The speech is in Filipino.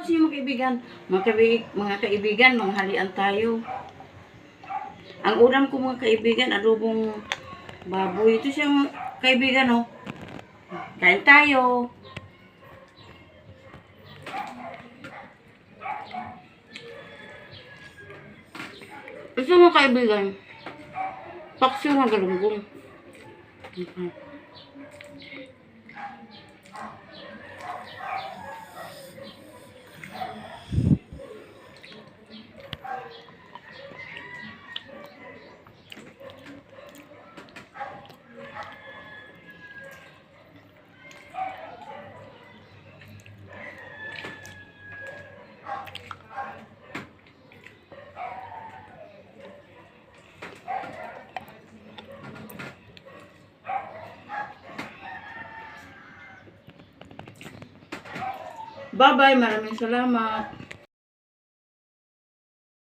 sa inyo mga kaibigan. Mga kaibigan, manghalian tayo. Ang ulam ko mga kaibigan, adobong baboy. Ito siya mga kaibigan, oh. Kain tayo. Ito mga kaibigan, paksiw ng galunggong. Bye-bye, maraming salamat.